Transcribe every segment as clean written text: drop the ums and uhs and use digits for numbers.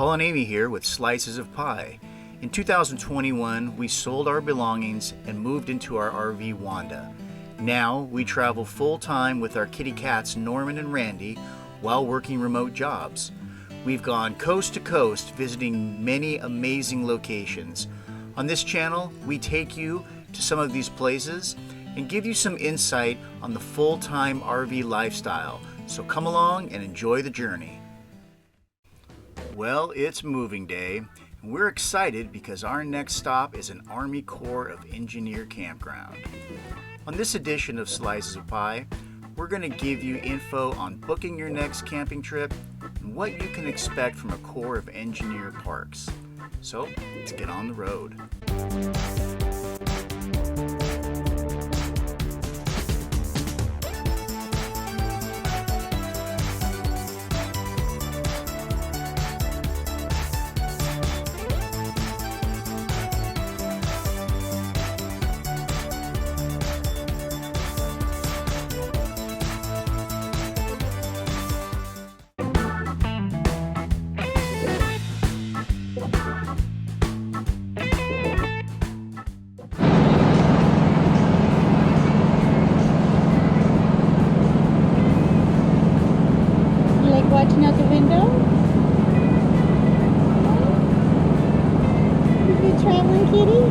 Paul and Amy here with Slices of Pie. In 2021, we sold our belongings and moved into our RV Wanda. Now we travel full-time with our kitty cats Norman and Randy while working remote jobs. We've gone coast to coast visiting many amazing locations. On this channel, we take you to some of these places and give you some insight on the full-time RV lifestyle. So come along and enjoy the journey. Well, it's moving day, and we're excited because our next stop is an Army Corps of Engineer campground. On this edition of Slices of Pie, we're going to give you info on booking your next camping trip and what you can expect from a Corps of Engineer parks. So, let's get on the road. Watching out the window? You good traveling kitty?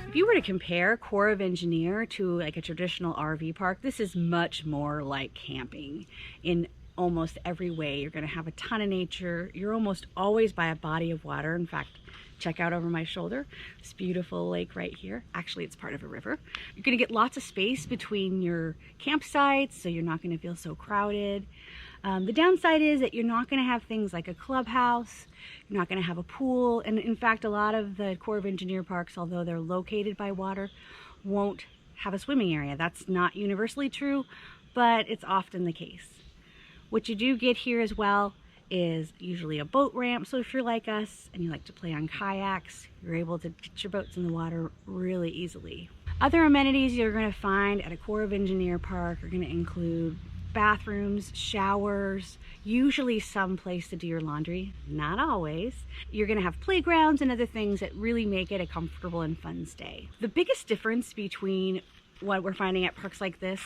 If you were to compare Corps of Engineer to like a traditional RV park, this is much more like camping in almost every way. You're going to have a ton of nature. You're almost always by a body of water. In fact, check out over my shoulder, this beautiful lake right here. Actually, it's part of a river. You're going to get lots of space between your campsites, so you're not going to feel so crowded. The downside is that you're not going to have things like a clubhouse, you're not going to have a pool, and in fact a lot of the Corps of Engineer parks, although they're located by water, won't have a swimming area. That's not universally true, but it's often the case. What you do get here as well is usually a boat ramp, so if you're like us and you like to play on kayaks, you're able to get your boats in the water really easily. Other amenities you're going to find at a Corps of Engineer park are going to include bathrooms, showers, usually some place to do your laundry, not always. You're going to have playgrounds and other things that really make it a comfortable and fun stay. The biggest difference between what we're finding at parks like this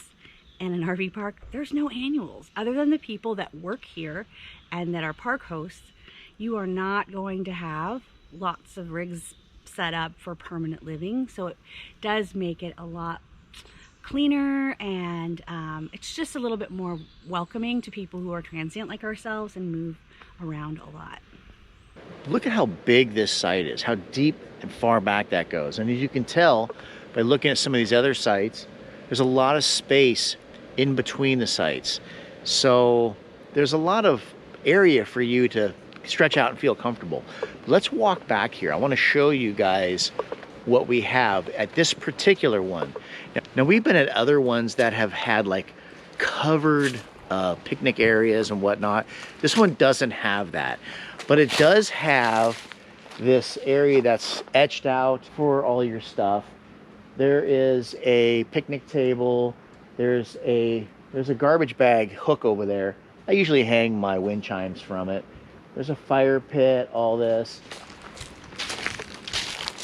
and an RV park, there's no annuals. Other than the people that work here and that are park hosts, you are not going to have lots of rigs set up for permanent living, so it does make it a lot cleaner, and it's just a little bit more welcoming to people who are transient like ourselves and move around a lot. Look at how big this site is, how deep and far back that goes. And as you can tell by looking at some of these other sites, there's a lot of space in between the sites. So there's a lot of area for you to stretch out and feel comfortable. But let's walk back here. I want to show you guys what we have at this particular one. Now we've been at other ones that have had like covered picnic areas and whatnot. This one doesn't have that, but it does have this area that's etched out for all your stuff. There is a picnic table. There's a garbage bag hook over there. I usually hang my wind chimes from it. There's a fire pit, all this.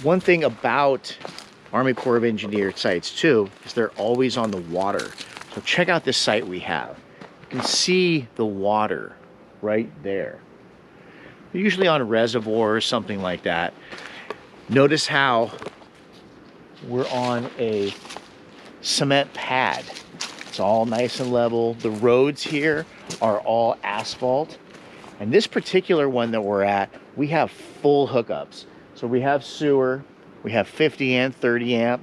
One thing about Army Corps of Engineer sites too is they're always on the water. So check out this site we have. You can see the water right there. They're usually on a reservoir or something like that. Notice how we're on a cement pad. It's all nice and level. The roads here are all asphalt. And this particular one that we're at, we have full hookups. So we have sewer, we have 50 and 30 amp.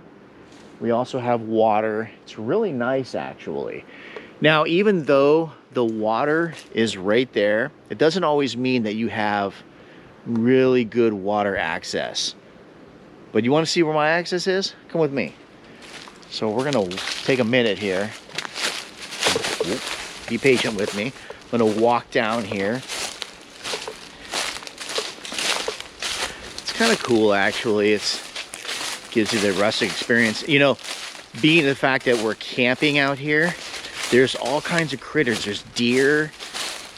We also have water. It's really nice actually. Now, even though the water is right there. It doesn't always mean that you have really good water access. But you want to see where my access is? Come with me. So we're gonna take a minute here. Be patient with me. I'm gonna walk down here. It's kind of cool actually. It gives you the rustic experience. You know, being the fact that we're camping out here, there's all kinds of critters. There's deer,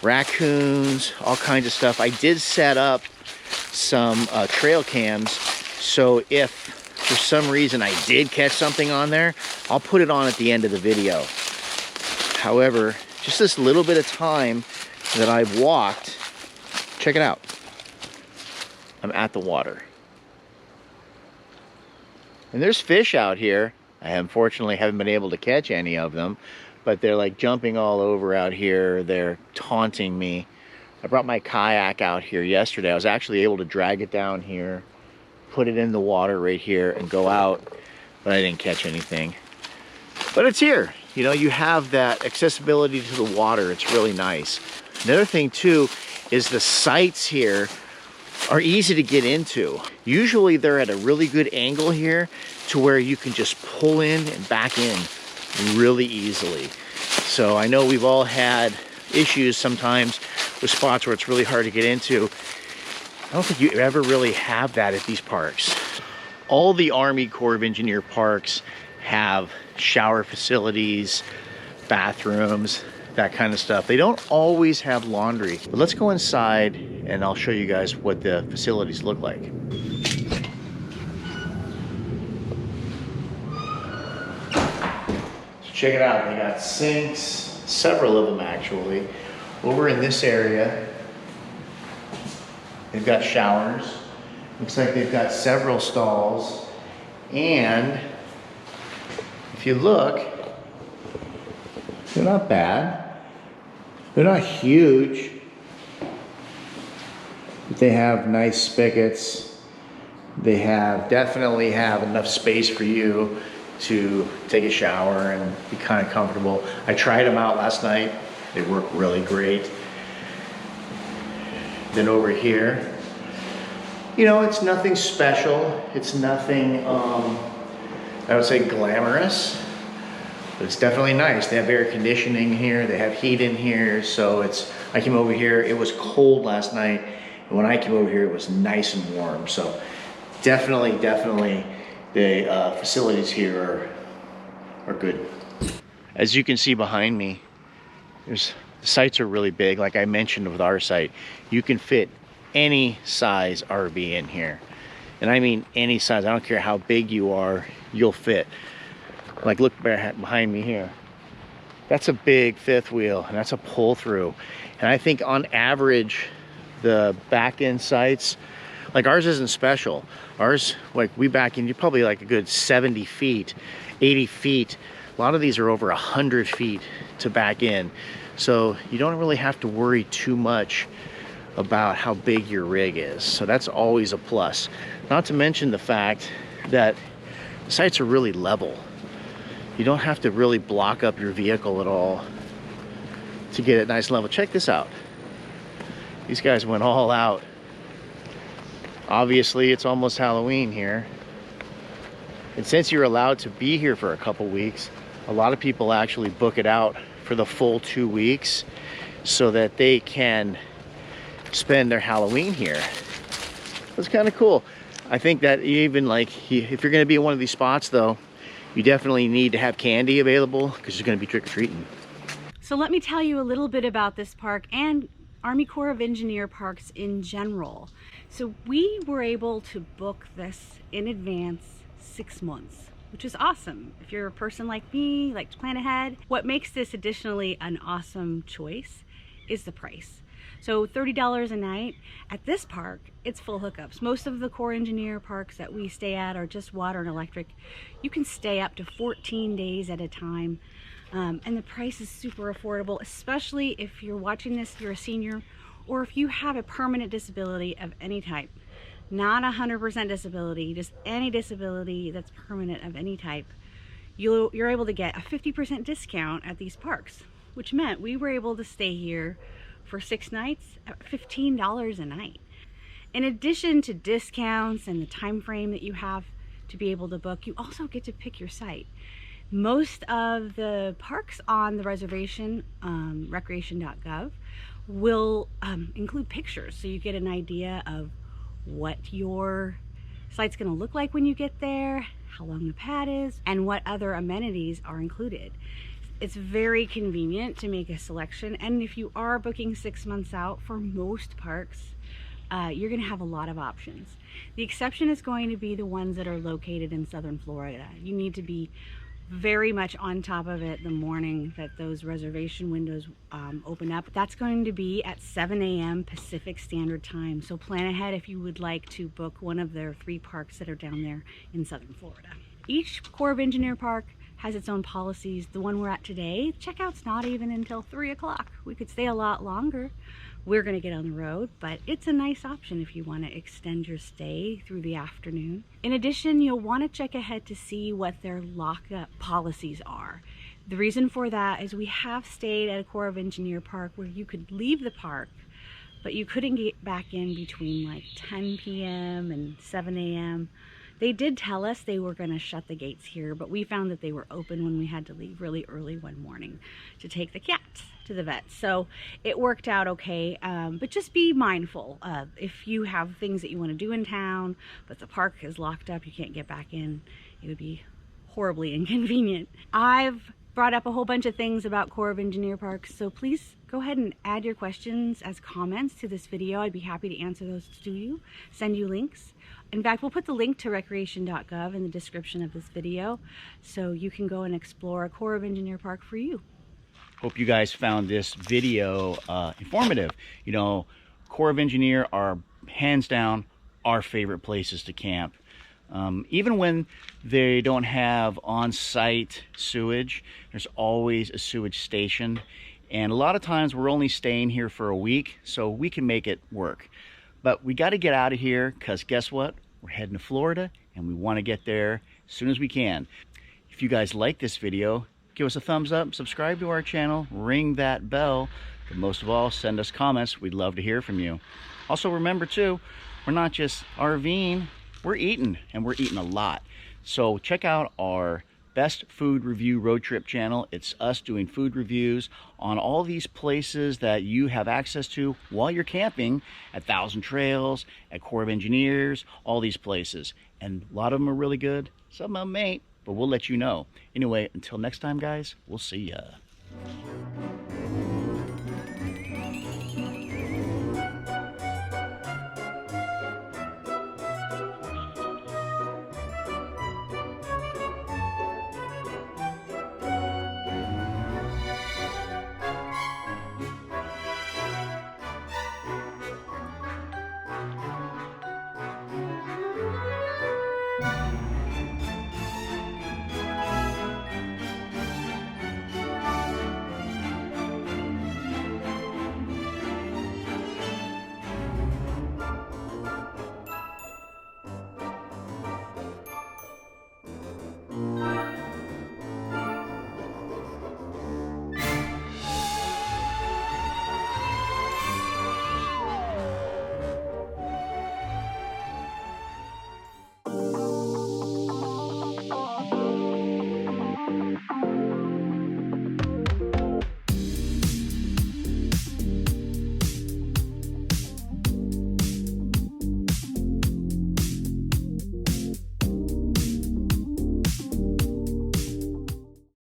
raccoons, all kinds of stuff. I did set up some trail cams, so if for some reason I did catch something on there, I'll put it on at the end of the video. However, just this little bit of time that I've walked, check it out. I'm at the water. And there's fish out here. I unfortunately haven't been able to catch any of them, but they're like jumping all over out here. They're taunting me. I brought my kayak out here yesterday. I was actually able to drag it down here, put it in the water right here and go out, but I didn't catch anything. But it's here. You know, you have that accessibility to the water. It's really nice. Another thing too is the sites here are easy to get into. Usually they're at a really good angle here to where you can just pull in and back in really easily. So I know we've all had issues sometimes with spots where it's really hard to get into. I don't think you ever really have that at these parks. All the Army Corps of Engineer parks have shower facilities, bathrooms, that kind of stuff. They don't always have laundry. But let's go inside and I'll show you guys what the facilities look like. So check it out. They got sinks, several of them actually. Over in this area, they've got showers. Looks like they've got several stalls. And if you look, they're not bad. They're not huge. But they have nice spigots. They definitely have enough space for you to take a shower and be kind of comfortable. I tried them out last night. They work really great. Then over here, you know, it's nothing special. It's nothing, I would say glamorous, but it's definitely nice. They have air conditioning here. They have heat in here. So I came over here, it was cold last night. And when I came over here, it was nice and warm. So definitely the facilities here are good. As you can see behind me, the sites are really big. Like I mentioned with our site, you can fit any size RV in here. And I mean any size. I don't care how big you are, you'll fit. Like look behind me here. That's a big fifth wheel and that's a pull through. And I think on average, the back end sites, like ours isn't special. Ours, like we back in, you're probably like a good 70 feet, 80 feet. A lot of these are over 100 feet to back in. So you don't really have to worry too much about how big your rig is. So that's always a plus. Not to mention the fact that the sites are really level. You don't have to really block up your vehicle at all to get it nice level. Check this out. These guys went all out. Obviously, it's almost Halloween here. And since you're allowed to be here for a couple weeks, a lot of people actually book it out for the full 2 weeks so that they can spend their Halloween here. It's kind of cool. I think that even like, if you're gonna be in one of these spots though, you definitely need to have candy available because you're gonna be trick-or-treating. So let me tell you a little bit about this park and Army Corps of Engineer parks in general. So we were able to book this in advance 6 months, which is awesome. If you're a person like me, like to plan ahead. What makes this additionally an awesome choice is the price. So $30 a night. At this park, it's full hookups. Most of the Corps Engineer parks that we stay at are just water and electric. You can stay up to 14 days at a time. And the price is super affordable, especially if you're watching this, you're a senior, or if you have a permanent disability of any type. Not 100% disability, just any disability that's permanent of any type. You're able to get a 50% discount at these parks. which meant we were able to stay here for 6 nights at $15 a night. In addition to discounts and the time frame that you have to be able to book, you also get to pick your site. Most of the parks on the reservation, recreation.gov, will include pictures, so you get an idea of what your site's going to look like when you get there, how long the pad is, and what other amenities are included. It's very convenient to make a selection, and if you are booking 6 months out, for most parks, you're going to have a lot of options. The exception is going to be the ones that are located in southern Florida. You need to be very much on top of it the morning that those reservation windows open up. That's going to be at 7 a.m. Pacific Standard Time, so plan ahead if you would like to book one of their 3 parks that are down there in southern Florida. Each Corps of Engineer park has its own policies. The one we're at today, checkout's not even until 3 o'clock. We could stay a lot longer. We're going to get on the road, but it's a nice option if you want to extend your stay through the afternoon. In addition, you'll want to check ahead to see what their lockup policies are. The reason for that is we have stayed at a Corps of Engineer park where you could leave the park, but you couldn't get back in between like 10 p.m. and 7 a.m. They did tell us they were going to shut the gates here, but we found that they were open when we had to leave really early one morning to take the cats to the vet. So it worked out okay, but just be mindful. If you have things that you want to do in town, but the park is locked up, you can't get back in, it would be horribly inconvenient. I've brought up a whole bunch of things about Corps of Engineer parks, so please go ahead and add your questions as comments to this video. I'd be happy to answer those to you, send you links. In fact, we'll put the link to recreation.gov in the description of this video, so you can go and explore a Corps of Engineer park for you. Hope you guys found this video informative. You know, Corps of Engineer are hands down our favorite places to camp. Even when they don't have on-site sewage, there's always a sewage station. And a lot of times we're only staying here for a week, so we can make it work. But we got to get out of here, because guess what? We're heading to Florida, and we want to get there as soon as we can. If you guys like this video, give us a thumbs up, subscribe to our channel, ring that bell, but most of all, send us comments. We'd love to hear from you. Also remember too, we're not just RVing, we're eating, and we're eating a lot. So check out our Best Food Review Road Trip channel. It's us doing food reviews on all these places that you have access to while you're camping at Thousand Trails, at Corps of Engineers, all these places. And a lot of them are really good, some of them ain't, but we'll let you know. Anyway, until next time, guys, we'll see ya.